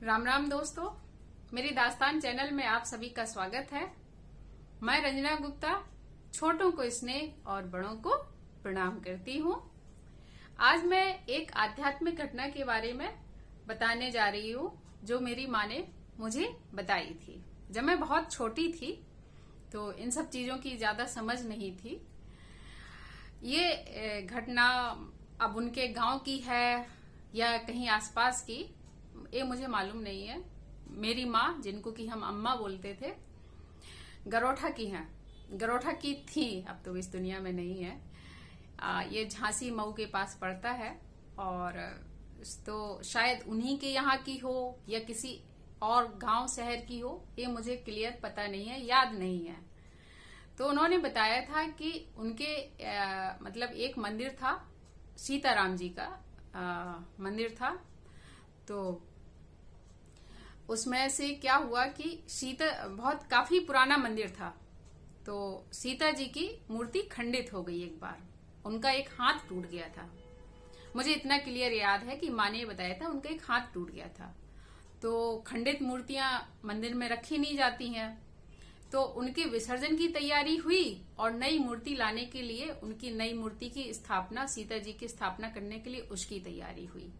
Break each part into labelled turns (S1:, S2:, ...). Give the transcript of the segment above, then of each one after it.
S1: राम राम दोस्तों, मेरी दास्तान चैनल में आप सभी का स्वागत है। मैं रंजना गुप्ता छोटों को स्नेह और बड़ों को प्रणाम करती हूँ। आज मैं एक आध्यात्मिक घटना के बारे में बताने जा रही हूँ जो मेरी माँ ने मुझे बताई थी। जब मैं बहुत छोटी थी तो इन सब चीजों की ज्यादा समझ नहीं थी। ये घटना अब उनके गांव की है या कहीं आसपास की, ये मुझे मालूम नहीं है। मेरी माँ, जिनको कि हम अम्मा बोलते थे, गरोठा की हैं। गरोठा की थी, अब तो इस दुनिया में नहीं है। ये झांसी मऊ के पास पड़ता है और तो शायद उन्हीं के यहाँ की हो या किसी और गांव शहर की हो, ये मुझे क्लियर पता नहीं है, याद नहीं है। तो उन्होंने बताया था कि उनके मतलब एक मंदिर था, सीताराम जी का मंदिर था। तो उसमें से क्या हुआ कि बहुत काफी पुराना मंदिर था। तो सीता जी की मूर्ति खंडित हो गई। एक बार उनका एक हाथ टूट गया था। मुझे इतना क्लियर याद है कि माँ ने बताया था उनका एक हाथ टूट गया था। तो खंडित मूर्तियां मंदिर में रखी नहीं जाती हैं। तो उनके विसर्जन की तैयारी हुई और नई मूर्ति लाने के लिए, उनकी नई मूर्ति की स्थापना, सीता जी की स्थापना करने के लिए उसकी तैयारी हुई।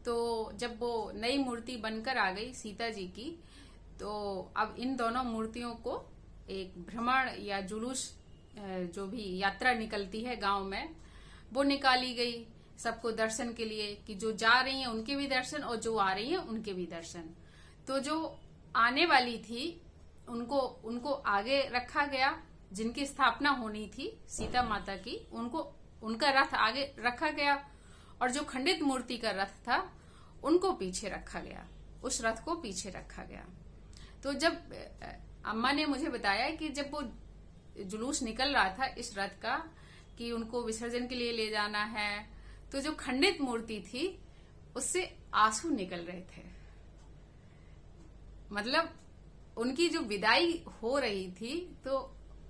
S1: तो जब वो नई मूर्ति बनकर आ गई सीता जी की, तो अब इन दोनों मूर्तियों को एक भ्रमण या जुलूस, जो भी यात्रा निकलती है गांव में, वो निकाली गई सबको दर्शन के लिए, कि जो जा रही हैं उनके भी दर्शन और जो आ रही हैं उनके भी दर्शन। तो जो आने वाली थी उनको आगे रखा गया, जिनकी स्थापना होनी थी सीता माता की, उनका रथ आगे रखा गया और जो खंडित मूर्ति का रथ था उनको पीछे रखा गया, उस रथ को पीछे रखा गया। तो जब अम्मा ने मुझे बताया कि जब वो जुलूस निकल रहा था इस रथ का, कि उनको विसर्जन के लिए ले जाना है, तो जो खंडित मूर्ति थी उससे आंसू निकल रहे थे। मतलब उनकी जो विदाई हो रही थी तो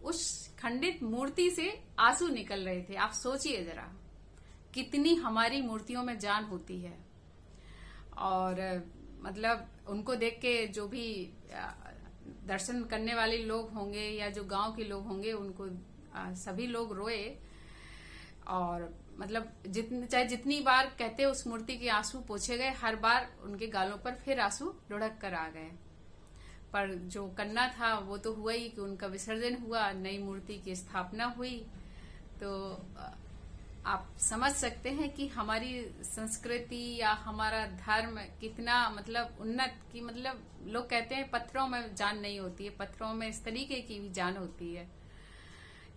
S1: उस खंडित मूर्ति से आंसू निकल रहे थे। आप सोचिए जरा, कितनी हमारी मूर्तियों में जान होती है। और मतलब उनको देख के जो भी दर्शन करने वाले लोग होंगे या जो गांव के लोग होंगे, उनको सभी लोग रोए। और मतलब चाहे जितनी बार कहते उस मूर्ति के आंसू पोंछे गए, हर बार उनके गालों पर फिर आंसू लुढ़क कर आ गए। पर जो करना था वो तो हुआ ही, कि उनका विसर्जन हुआ, नई मूर्ति की स्थापना हुई। तो आप समझ सकते हैं कि हमारी संस्कृति या हमारा धर्म कितना मतलब उन्नत, की मतलब लोग कहते हैं पत्थरों में जान नहीं होती है, पत्थरों में इस तरीके की भी जान होती है।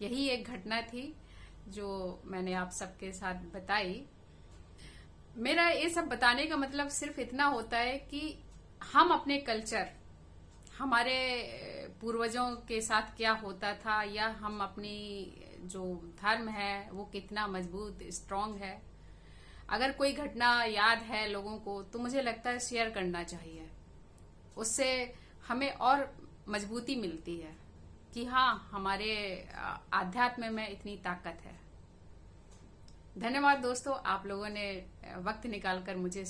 S1: यही एक घटना थी जो मैंने आप सबके साथ बताई। मेरा ये सब बताने का मतलब सिर्फ इतना होता है कि हम अपने कल्चर, हमारे पूर्वजों के साथ क्या होता था, या हम अपनी जो धर्म है वो कितना मजबूत स्ट्रांग है। अगर कोई घटना याद है लोगों को तो मुझे लगता है शेयर करना चाहिए। उससे हमें और मजबूती मिलती है कि हाँ, हमारे आध्यात्म में इतनी ताकत है। धन्यवाद दोस्तों, आप लोगों ने वक्त निकालकर मुझे